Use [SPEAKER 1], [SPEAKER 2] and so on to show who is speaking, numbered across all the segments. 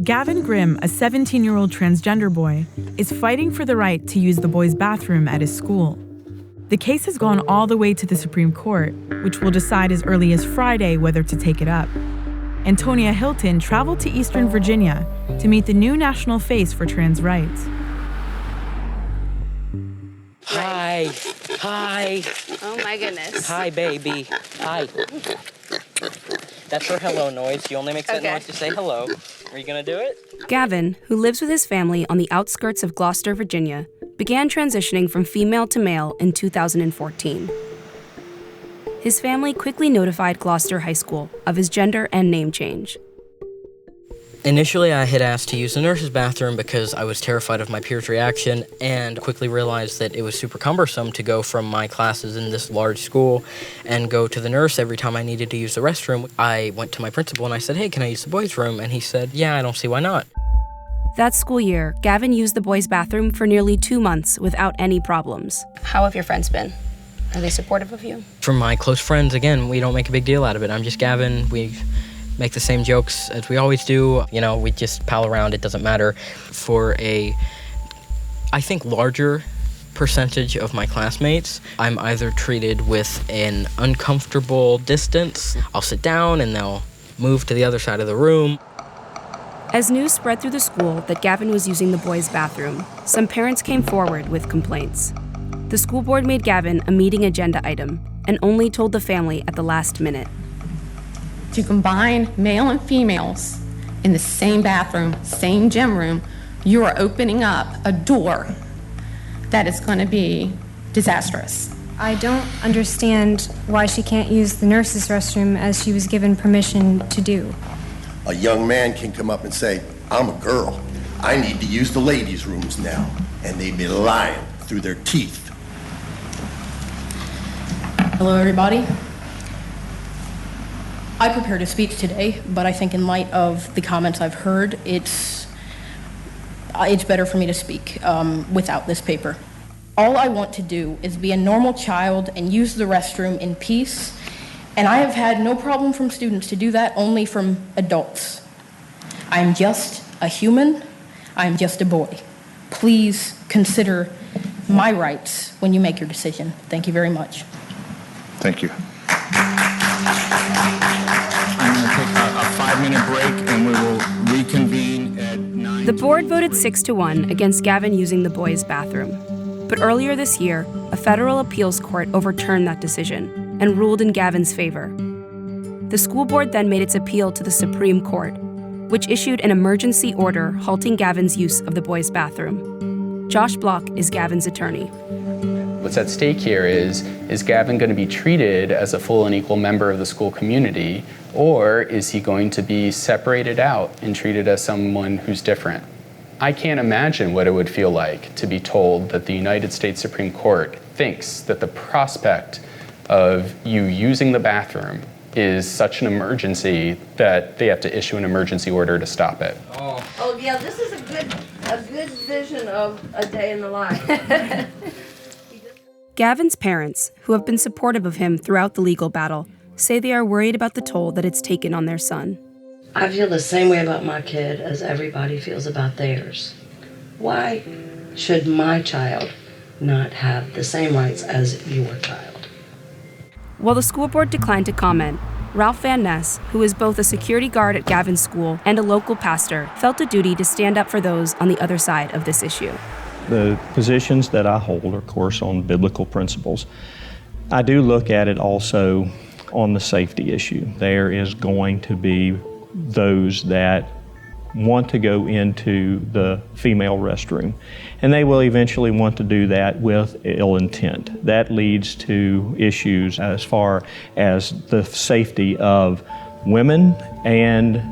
[SPEAKER 1] Gavin Grimm, a 17-year-old transgender boy, is fighting for the right to use the boys' bathroom at his school. The case has gone all the way to the Supreme Court, which will decide as early as Friday whether to take it up. Antonia Hylton traveled to Eastern Virginia to meet the new national face for trans rights.
[SPEAKER 2] Hi. Hi.
[SPEAKER 3] Oh my goodness.
[SPEAKER 2] Hi, baby. Hi. That's her hello noise. She only makes that noise to say hello. Are you gonna do it?
[SPEAKER 4] Gavin, who lives with his family on the outskirts of Gloucester, Virginia, began transitioning from female to male in 2014. His family quickly notified Gloucester High School of his gender and name change.
[SPEAKER 2] Initially, I had asked to use the nurse's bathroom because I was terrified of my peers' reaction and quickly realized that it was super cumbersome to go from my classes in this large school and go to the nurse every time I needed to use the restroom. I went to my principal and I said, "Hey, can I use the boys' room?" And he said, "Yeah, I don't see why not."
[SPEAKER 4] That school year, Gavin used the boys' bathroom for nearly 2 months without any problems.
[SPEAKER 3] How have your friends been? Are they supportive of you?
[SPEAKER 2] From my close friends, again, we don't make a big deal out of it. I'm just Gavin. We make the same jokes as we always do. You know, we just pal around. It doesn't matter. For I think, larger percentage of my classmates, I'm either treated with an uncomfortable distance. I'll sit down and they'll move to the other side of the room.
[SPEAKER 4] As news spread through the school that Gavin was using the boys' bathroom, some parents came forward with complaints. The school board made Gavin a meeting agenda item and only told the family at the last minute.
[SPEAKER 5] To combine male and females in the same bathroom, same gym room, you are opening up a door that is going to be disastrous.
[SPEAKER 6] I don't understand why she can't use the nurse's restroom as she was given permission to do.
[SPEAKER 7] A young man can come up and say, "I'm a girl. I need to use the ladies' rooms now." And they'd be lying through their teeth.
[SPEAKER 8] Hello, everybody. I prepared a speech today, but I think in light of the comments I've heard, it's better for me to speak without this paper. All I want to do is be a normal child and use the restroom in peace, and I have had no problem from students to do that, only from adults. I'm just a human. I'm just a boy. Please consider my rights when you make your decision. Thank you very much.
[SPEAKER 9] Thank you. I'm going to take a 5-minute break and we will reconvene at 9.
[SPEAKER 4] The board voted 6-1 against Gavin using the boys' bathroom. But earlier this year, a federal appeals court overturned that decision and ruled in Gavin's favor. The school board then made its appeal to the Supreme Court, which issued an emergency order halting Gavin's use of the boys' bathroom. Josh Block is Gavin's attorney.
[SPEAKER 10] What's at stake here is Gavin going to be treated as a full and equal member of the school community, or is he going to be separated out and treated as someone who's different? I can't imagine what it would feel like to be told that the United States Supreme Court thinks that the prospect of you using the bathroom is such an emergency that they have to issue an emergency order to stop it.
[SPEAKER 11] Oh yeah, this is a good vision of a day in the life.
[SPEAKER 4] Gavin's parents, who have been supportive of him throughout the legal battle, say they are worried about the toll that it's taken on their son.
[SPEAKER 11] I feel the same way about my kid as everybody feels about theirs. Why should my child not have the same rights as your child?
[SPEAKER 4] While the school board declined to comment, Ralph Van Ness, who is both a security guard at Gavin's school and a local pastor, felt a duty to stand up for those on the other side of this issue.
[SPEAKER 12] The positions that I hold are, of course, on biblical principles. I do look at it also on the safety issue. There is going to be those that want to go into the female restroom, and they will eventually want to do that with ill intent. That leads to issues as far as the safety of women and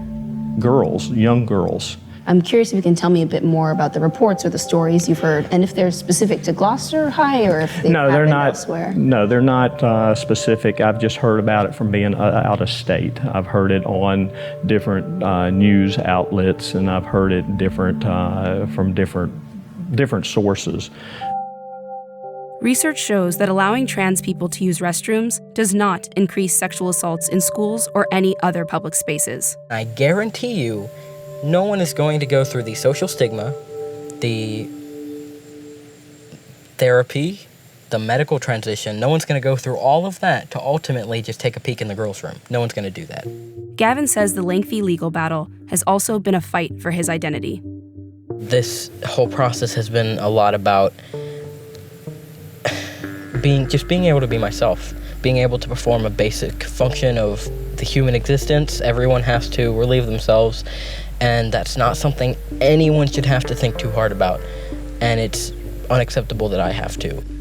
[SPEAKER 12] girls, young girls.
[SPEAKER 3] I'm curious if you can tell me a bit more about the reports or the stories you've heard, and if they're specific to Gloucester High or if they've happened elsewhere.
[SPEAKER 12] No, they're not specific. I've just heard about it from being out of state. I've heard it on different news outlets, and I've heard it from different sources.
[SPEAKER 4] Research shows that allowing trans people to use restrooms does not increase sexual assaults in schools or any other public spaces.
[SPEAKER 2] I guarantee you, no one is going to go through the social stigma, the therapy, the medical transition. No one's going to go through all of that to ultimately just take a peek in the girls' room. No one's going to do that.
[SPEAKER 4] Gavin says the lengthy legal battle has also been a fight for his identity.
[SPEAKER 2] This whole process has been a lot about being able to be myself, being able to perform a basic function of the human existence. Everyone has to relieve themselves, and that's not something anyone should have to think too hard about. And it's unacceptable that I have to.